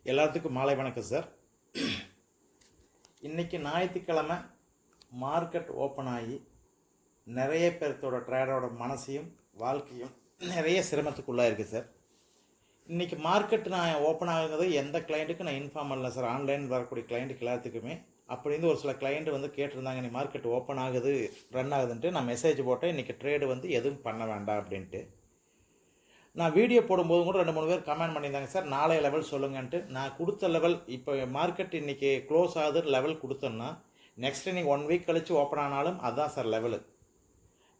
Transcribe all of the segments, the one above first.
எல்லாத்துக்கும் மாலை வணக்கம் சார். இன்றைக்கி ஞாயிற்றுக்கிழமை மார்க்கெட் ஓப்பன் ஆகி நிறைய பேர்த்தோட ட்ரேடரோட மனசையும் வாழ்க்கையும் நிறைய சிரமத்துக்குள்ளாக இருக்குது சார். இன்றைக்கி மார்க்கெட் நான் ஓப்பன் ஆகுறது எந்த கிளைண்ட்டுக்கும் நான் இன்ஃபார்ம் பண்ணல சார். ஆன்லைன் வரக்கூடிய கிளைண்ட்டுக்கு எல்லாத்துக்குமே அப்படின்னு ஒரு சில கிளைண்ட் வந்து கேட்டிருந்தாங்க, நீ மார்க்கெட் ஓப்பன் ஆகுது ரன் ஆகுதுன்ட்டு. நான் மெசேஜ் போட்டேன், இன்றைக்கி ட்ரேடு வந்து எதுவும் பண்ண வேண்டாம் அப்படின்ட்டு. நான் வீடியோ போடும்போது கூட 2-3 பேர் கமெண்ட் பண்ணியிருந்தாங்க, சார் நாளைய லெவல் சொல்லுங்கன்ட்டு. நான் கொடுத்த லெவல் இப்போ மார்க்கெட் இன்றைக்கி க்ளோஸ் ஆகுது லெவல் கொடுத்தோன்னா நெக்ஸ்ட் நீங்கள் 1 வீக் கழித்து ஓப்பன் ஆனாலும் அதுதான் sir level.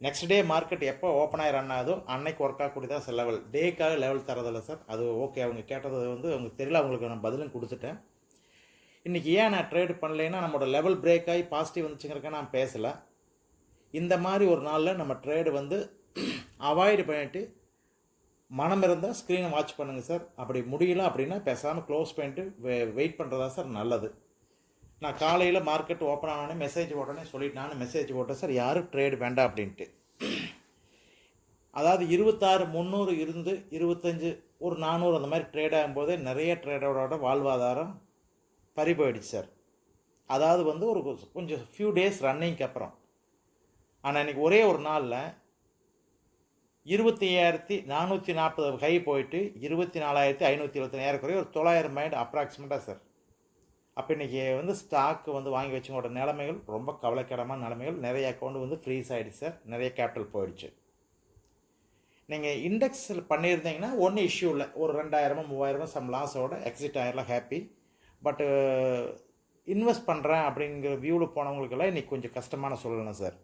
Next day market எப்போ ஓப்பன் ஆகி ரன் ஆகுதோ அன்னைக்கு ஒர்க் ஆகக்கூடிய தான் சார் லெவல். டேக்காக லெவல் தரதில்லை சார். அது ஓகே, அவங்க கேட்டது வந்து அவங்களுக்கு தெரியல, அவங்களுக்கு நான் பதிலும் கொடுத்துட்டேன். இன்றைக்கி ஏன் நான் ட்ரேடு பண்ணலைன்னா நம்மளோட லெவல் பிரேக் ஆகி பாசிட்டிவ் வந்துச்சுங்கிறக்க நான் பேசலை. இந்த மாதிரி ஒரு நாளில் நம்ம ட்ரேடு வந்து அவாய்டு பண்ணிவிட்டு மனம் இருந்தால் ஸ்க்ரீனை வாட்ச் பண்ணுங்கள் சார். அப்படி முடியல அப்படின்னா பேசாமல் க்ளோஸ் பண்ணிட்டு வெயிட் பண்ணுறதா சார் நல்லது. நான் காலையில் மார்க்கெட் ஓப்பன் ஆனோடனே மெசேஜ் போட்டோன்னே சொல்லிட்டு நான் மெசேஜ் போட்டேன் சார், யாரும் ட்ரேடு வேண்டாம் அப்படின்ட்டு. அதாவது 26,300 இருந்து 25 ஒரு 400 அந்த மாதிரி ட்ரேட் ஆகும்போதே நிறைய ட்ரேடரோட வாழ்வாதாரம் பறி போயிடுச்சு சார். அதாவது வந்து ஒரு கொஞ்சம் ஃபியூ டேஸ் ரன்னிங்க்கு அப்புறம். ஆனால் இன்றைக்கி ஒரே ஒரு நாளில் 25,440 ஹை போயிட்டு 24,570 ஏறக்குறைய ஒரு 900 மைண்ட் அப்ராக்சிமேட்டாக சார். அப்போ இன்றைக்கி வந்து ஸ்டாக்கு வந்து வாங்கி வச்சவங்களோட நிலைமைகள் ரொம்ப கவலைக்கிடமான நிலைமைகள். நிறைய அக்கௌண்ட் வந்து ஃப்ரீஸ் ஆகிடுச்சு சார், நிறைய கேபிட்டல் போயிடுச்சு. நீங்கள் இண்டெக்ஸில் பண்ணியிருந்தீங்கன்னா ஒன்றும் இஷ்யூ இல்லை, ஒரு 2,000-3,000 சம் லாஸோட எக்ஸிட் ஆகிடலாம், ஹாப்பி. பட்டு இன்வெஸ்ட் பண்ணுறேன் அப்படிங்கிற வியூவில் போனவங்களுக்கெல்லாம் இன்றைக்கி கொஞ்சம் கஷ்டமான சூழ்நிலை சார்.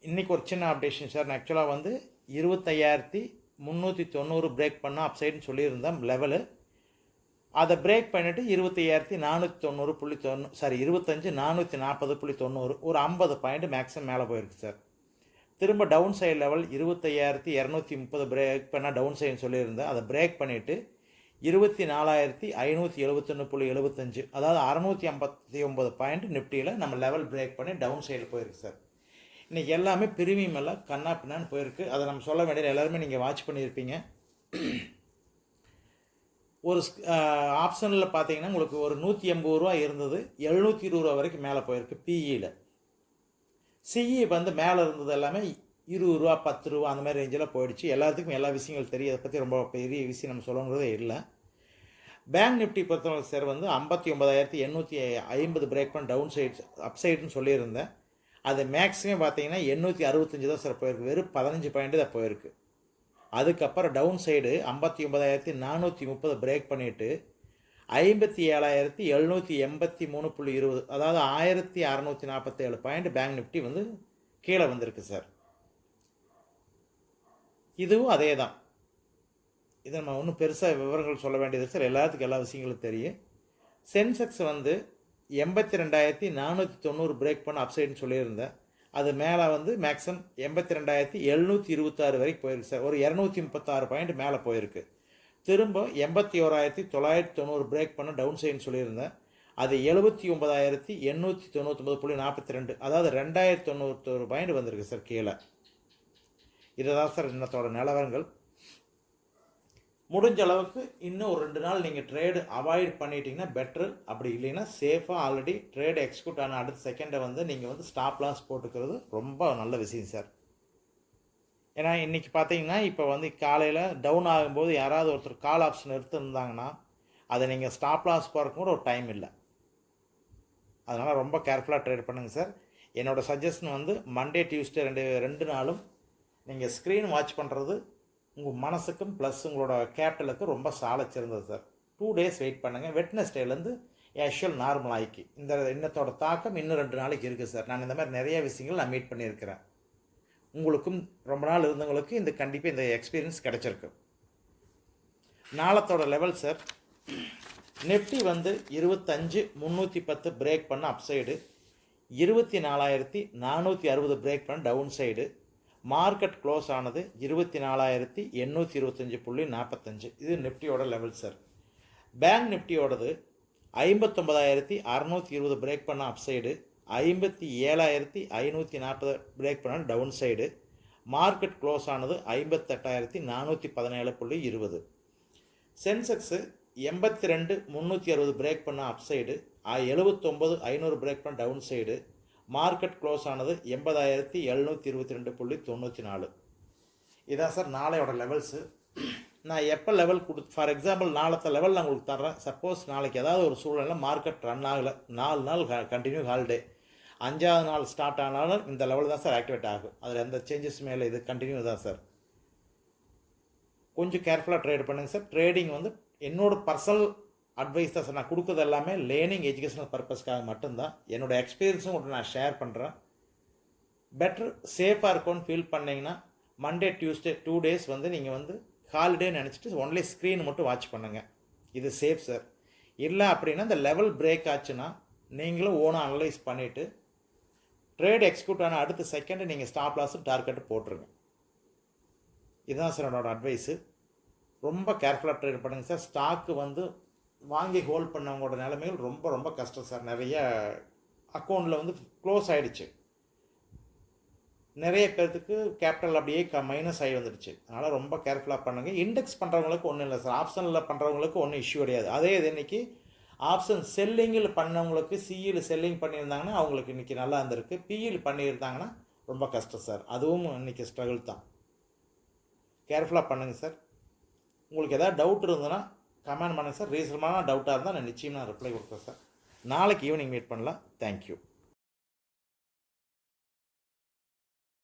இன்றைக்கி ஒரு சின்ன அப்டேஷன் சார். நான் ஆக்சுவலாக வந்து 25,390 பிரேக் பண்ணால் அப்சைடுன்னு சொல்லியிருந்தேன் லெவலு. அதை பிரேக் பண்ணிவிட்டு 25,440.90 ஒரு 50 பாயிண்ட் மேக்ஸிமம் மேலே போயிருக்கு சார். திரும்ப டவுன் சைடு லெவல் 25,230 பிரேக் பண்ணால் டவுன் சைடுன்னு சொல்லியிருந்தேன். அதை பிரேக் பண்ணிவிட்டு 24,571.75 அதாவது 659 பாயிண்ட் நிஃப்டியில் நம்ம லெவல் பிரேக் பண்ணி டவுன் சைடில் போயிருக்கு சார். இன்றைக்கி எல்லாமே பிரிமியம் எல்லாம் கண்ணா பின்னான்னு போயிருக்கு. அதை நம்ம சொல்ல வேண்டியது எல்லாருமே நீங்கள் வாட்ச் பண்ணியிருப்பீங்க. ஒரு ஆப்ஷனில் பார்த்தீங்கன்னா உங்களுக்கு ஒரு 180 ரூபா இருந்தது, 720 ரூபா வரைக்கும் மேலே போயிருக்கு பிஇயில். சிஇ வந்து மேலே இருந்தது எல்லாமே 20 ரூபா 10 ரூபா அந்த மாதிரி ரேஞ்சில் போயிடுச்சு. எல்லாத்துக்கும் எல்லா விஷயங்கள் தெரியும், அதை பற்றி ரொம்ப பெரிய விஷயம் நம்ம சொல்லணுங்கிறதே இல்லை. பேங்க் நிஃப்டி பொறுத்தவரை சார் வந்து 59,850 பிரேக் பண்ண டவுன் சைடு அப்சைடுன்னு சொல்லியிருந்தேன். அது மேக்ஸிமம் பார்த்தீங்கன்னா 865 தான் சார் போயிருக்கு, வெறும் 15 பாயிண்ட்டு தான் போயிருக்கு. அதுக்கப்புறம் டவுன் சைடு 59,430 பிரேக் பண்ணிவிட்டு 57,783.20 அதாவது 1,647 பாயிண்ட் பேங்க் நிஃப்டி வந்து கீழே வந்திருக்கு சார். இதுவும் அதே தான். இதை நம்ம ஒன்றும் பெருசாக விவரங்கள் சொல்ல வேண்டியது சார், எல்லாத்துக்கும் எல்லா விஷயங்களும் தெரியும். சென்செக்ஸ் வந்து 82,490 பிரேக் பண்ண அப்சைடுன்னு சொல்லியிருந்தேன். அது மேலே வந்து மேக்ஸிமம் 82,726 வரைக்கும் போயிருக்கு சார். ஒரு 236 பாயிண்ட் மேலே போயிருக்கு. திரும்ப 81,990 பிரேக் பண்ண டவுன் சைடுன்னு சொல்லியிருந்தேன். அது 79,899.42 அதாவது 2,091 பாயிண்ட் வந்திருக்கு சார் கீழே. இதுதான் சார் இன்னத்தோட நிலவரங்கள். முடிஞ்ச அளவுக்கு இன்னும் ஒரு 2 நாள் நீங்கள் ட்ரேடு அவாய்ட் பண்ணிட்டீங்கன்னா பெட்ரு. அப்படி இல்லைன்னா சேஃபாக ஆல்ரெடி ட்ரேடு எக்ஸிக்யூட் ஆன அடுத்த செகண்டை வந்து நீங்கள் வந்து ஸ்டாப் லாஸ் போட்டுக்கிறது ரொம்ப நல்ல விஷயம் சார். ஏன்னா இன்றைக்கி பார்த்தீங்கன்னா இப்போ வந்து காலையில் டவுன் ஆகும்போது யாராவது ஒருத்தர் கால் ஆப்ஷன் எடுத்துருந்தாங்கன்னா அதை நீங்கள் ஸ்டாப் லாஸ் போகிறக்கு கூட ஒரு டைம் இல்லை. அதனால் ரொம்ப கேர்ஃபுல்லாக ட்ரேட் பண்ணுங்கள் சார். என்னோடய சஜஷன் வந்து மண்டே டியூஸ்டே ரெண்டு நாளும் நீங்கள் ஸ்க்ரீன் வாட்ச் பண்ணுறது உங்கள் மனசுக்கும் ப்ளஸ் உங்களோட கேபிட்டலுக்கும் ரொம்ப சாலச்சிருந்தது சார். 2 டேஸ் வெயிட் பண்ணுங்கள். வெட்னஸ்டேலேருந்து ஆக்சுவல் நார்மல் ஆகிக்கு இந்த இன்னத்தோட தாக்கம் இன்னும் 2 நாளைக்கு இருக்குது சார். நான் இந்த மாதிரி நிறைய விஷயங்கள் நான் மீட் பண்ணியிருக்கிறேன். உங்களுக்கும் ரொம்ப நாள் இருந்தவங்களுக்கு இந்த கண்டிப்பாக இந்த எக்ஸ்பீரியன்ஸ் கிடச்சிருக்கு. நாளத்தோட லெவல் சார், நிஃப்டி வந்து 25,310 பிரேக் பண்ண அப்சைடு, 24,460 பிரேக் பண்ண டவுன் சைடு. மார்க்கெட் க்ளோஸ் ஆனது 24,825.45. இது நிஃப்டியோட லெவல் சார். பேங்க் நிஃப்டியோடது 59,620 பிரேக் பண்ண அப்சைடு, 57,540 பிரேக் பண்ண டவுன் சைடு. மார்க்கெட் க்ளோஸ் ஆனது 58,417.20. சென்செக்ஸு 82,360 பிரேக் பண்ண அப் சைடு, 79,500 பிரேக் பண்ண டவுன் சைடு. மார்க்கெட் க்ளோஸ் ஆனது 80,722.94. இதான் சார் நாளையோட லெவல்ஸு. நான் எப்போ லெவல் ஃபார் எக்ஸாம்பிள் நாளைத்த லெவல் நான் உங்களுக்கு தர்றேன். சப்போஸ் நாளைக்கு ஏதாவது ஒரு சூழ்நிலை மார்க்கெட் ரன் ஆகலை, 4 நாள் கண்டினியூ ஹாலிடே, 5ஆவது நாள் ஸ்டார்ட் ஆனாலும் இந்த லெவல் தான் சார் ஆக்டிவேட் ஆகும். அதில் எந்த சேஞ்சஸுமே இல்லை, இது கண்டினியூ தான் சார். கொஞ்சம் கேர்ஃபுல்லாக ட்ரேட் பண்ணுங்கள் சார். ட்ரேடிங் வந்து என்னோட பர்சனல் அட்வைஸ் தான் சார். நான் கொடுக்குறது எல்லாமே லேர்னிங் எஜுகேஷனல் பர்பஸ்க்காக மட்டும்தான். என்னோடய எக்ஸ்பீரியன்ஸும் உங்களுக்கு நான் ஷேர் பண்ணுறேன். பெட்டர் சேஃபாக இருக்கும்னு ஃபீல் பண்ணிங்கன்னா மண்டே டியூஸ்டே 2 days வந்து நீங்கள் வந்து ஹாலிடே நினச்சிட்டு ஒன்லி ஸ்க்ரீன் மட்டும் வாட்ச் பண்ணுங்கள். இது சேஃப் சார். இல்லை அப்படின்னா இந்த லெவல் பிரேக் ஆச்சுன்னா நீங்களும் ஓனாக அனலைஸ் பண்ணிவிட்டு ட்ரேட் எக்ஸிக்யூட் ஆன அடுத்த செகண்டு நீங்கள் ஸ்டாப் லாஸு டார்கெட்டு போட்டுருங்க. இதுதான் சார் என்னோடய அட்வைஸு. ரொம்ப கேர்ஃபுல்லாக ட்ரேட் பண்ணுங்கள் சார். ஸ்டாக்கு வந்து வாங்கி ஹோல்ட் பண்ணவங்களோட நிலைமைகள் ரொம்ப ரொம்ப கஷ்டம் சார். நிறைய அக்கௌண்ட்டில் வந்து க்ளோஸ் ஆகிடுச்சு. நிறைய பேர்த்துக்கு கேபிட்டல் அப்படியே மைனஸ் ஆகி வந்துடுச்சு. அதனால் ரொம்ப கேர்ஃபுல்லாக பண்ணுங்கள். இண்டெக்ஸ் பண்ணுறவங்களுக்கு ஒன்றும் இல்லை சார். ஆப்ஷனில் பண்ணுறவங்களுக்கு ஒன்றும் இஷ்யூ கிடையாது. அதே இது இன்றைக்கி ஆப்ஷன் செல்லிங்கில் பண்ணவங்களுக்கு சிஇயில் செல்லிங் பண்ணியிருந்தாங்கன்னா அவங்களுக்கு இன்றைக்கி நல்லா இருந்திருக்கு. பிஇயில் பண்ணியிருந்தாங்கன்னா ரொம்ப கஷ்டம் சார். அதுவும் இன்றைக்கி ஸ்ட்ரகிள் தான். கேர்ஃபுல்லாக பண்ணுங்கள் சார். உங்களுக்கு எதாவது டவுட் இருந்ததுன்னா கமெண்ட் பண்ணுங்கள் சார். ரீசனபிளான டவுட்டாக இருந்தால் நான் நிச்சயமாக ரிப்ளை கொடுக்குறேன் சார். நாளைக்கு ஈவினிங் மீட் பண்ணலாம். தேங்க்யூ.